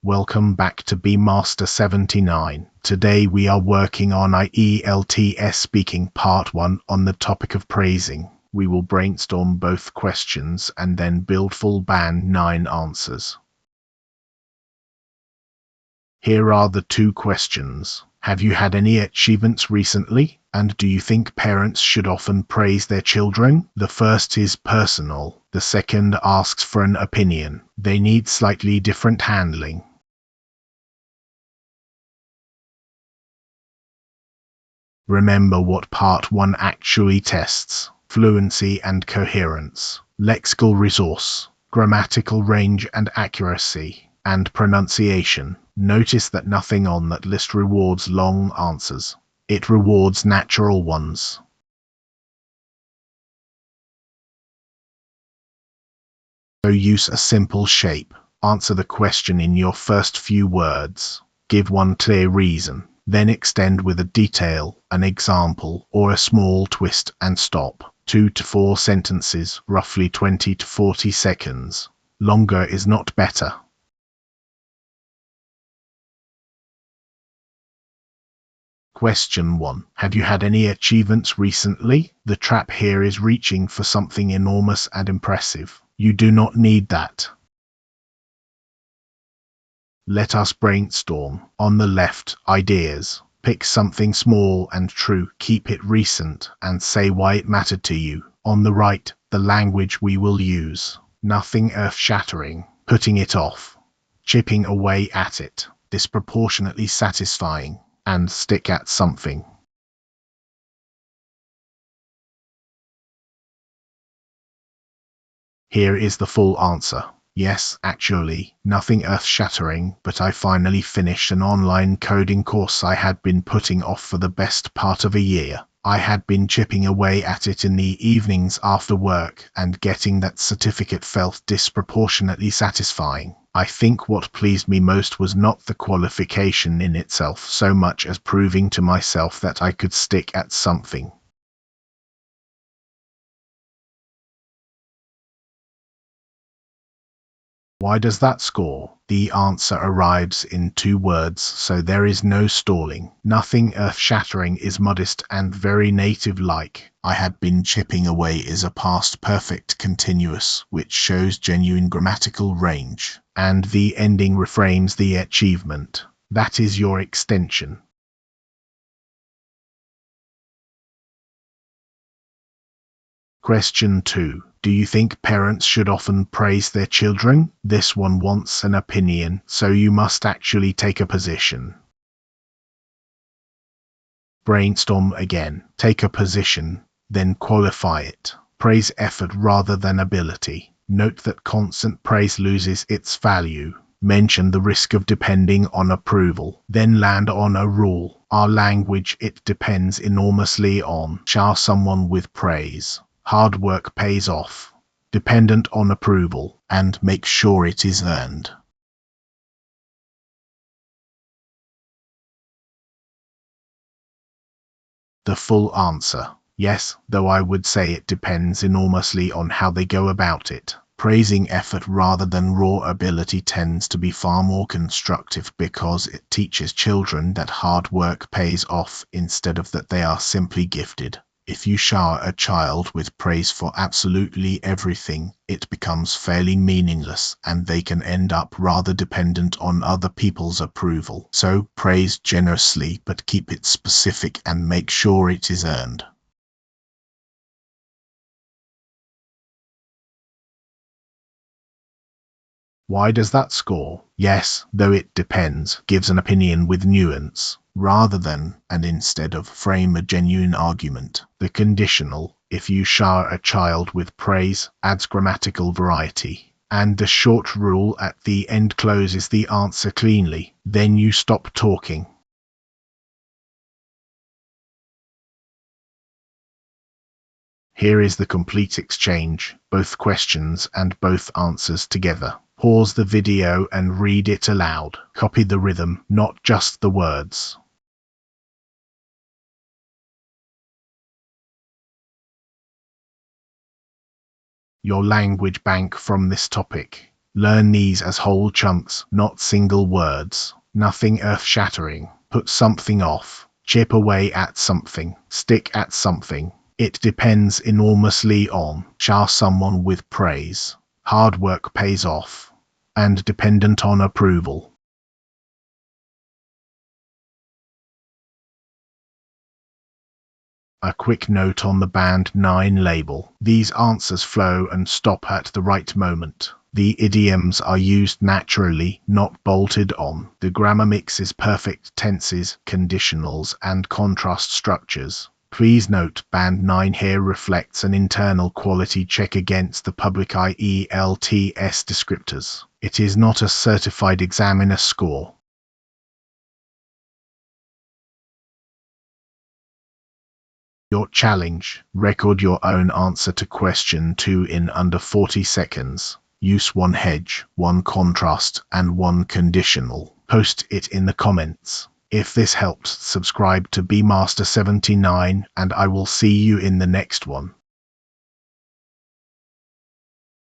Welcome back to Master 79. Today we are working on ielts speaking part 1 on the topic of praising. We will brainstorm both questions and then build full band 9 answers. Here are the 2 questions. Have you had any achievements recently? And do you think parents should often praise their children? The first is personal. The second asks for an opinion. They need slightly different handling. Remember what part 1 actually tests: fluency and coherence, lexical resource, grammatical range and accuracy, and pronunciation. Notice that nothing on that list rewards long answers. It rewards natural ones. So use a simple shape. Answer the question in your first few words. Give one clear reason. Then extend with a detail, an example, or a small twist and stop. 2 to 4 sentences, roughly 20 to 40 seconds. Longer is not better. Question 1. Have you had any achievements recently? The trap here is reaching for something enormous and impressive. You do not need that. Let us brainstorm. On the left, ideas. Pick something small and true, keep it recent, and say why it mattered to you. On the right, the language we will use. Nothing earth-shattering. Putting it off. Chipping away at it. Disproportionately satisfying. And stick at something. Here is the full answer. Yes, actually, nothing earth-shattering, but I finally finished an online coding course I had been putting off for the best part of a year. I had been chipping away at it in the evenings after work, and getting that certificate felt disproportionately satisfying. I think what pleased me most was not the qualification in itself so much as proving to myself that I could stick at something. Why does that score? The answer arrives in 2 words, so there is no stalling. Nothing earth-shattering is modest and very native-like. I had been chipping away is a past perfect continuous, which shows genuine grammatical range. And the ending reframes the achievement. That is your extension. Question 2. Do you think parents should often praise their children? This one wants an opinion, so you must actually take a position. Brainstorm again. Take a position, then qualify it. Praise effort rather than ability. Note that constant praise loses its value. Mention the risk of depending on approval. Then land on a rule. Our language, it depends enormously on. Shower someone with praise. Hard work pays off. Dependent on approval, and make sure it is earned. The full answer. Yes, though I would say it depends enormously on how they go about it. Praising effort rather than raw ability tends to be far more constructive because it teaches children that hard work pays off instead of that they are simply gifted. If you shower a child with praise for absolutely everything, it becomes fairly meaningless and they can end up rather dependent on other people's approval. So praise generously, but keep it specific and make sure it is earned. Why does that score? Yes, though it depends, gives an opinion with nuance, rather than, and instead of, frame a genuine argument. The conditional, if you shower a child with praise, adds grammatical variety. And the short rule at the end closes the answer cleanly. Then you stop talking. Here is the complete exchange, both questions and both answers together. Pause the video and read it aloud. Copy the rhythm, not just the words. Your language bank from this topic. Learn these as whole chunks, not single words. Nothing earth-shattering. Put something off. Chip away at something. Stick at something. It depends enormously on. Shower someone with praise. Hard work pays off. And dependent on approval. A quick note on the Band 9 label. These answers flow and stop at the right moment. The idioms are used naturally, not bolted on. The grammar mixes perfect tenses, conditionals, and contrast structures. Please note Band 9 here reflects an internal quality check against the public ielts descriptors. It is not a certified examiner score. Your challenge: record your own answer to question 2 in under 40 seconds. Use 1 hedge, 1 contrast, and 1 conditional. Post it in the comments. If this helped, subscribe to BeMaster79, and I will see you in the next one.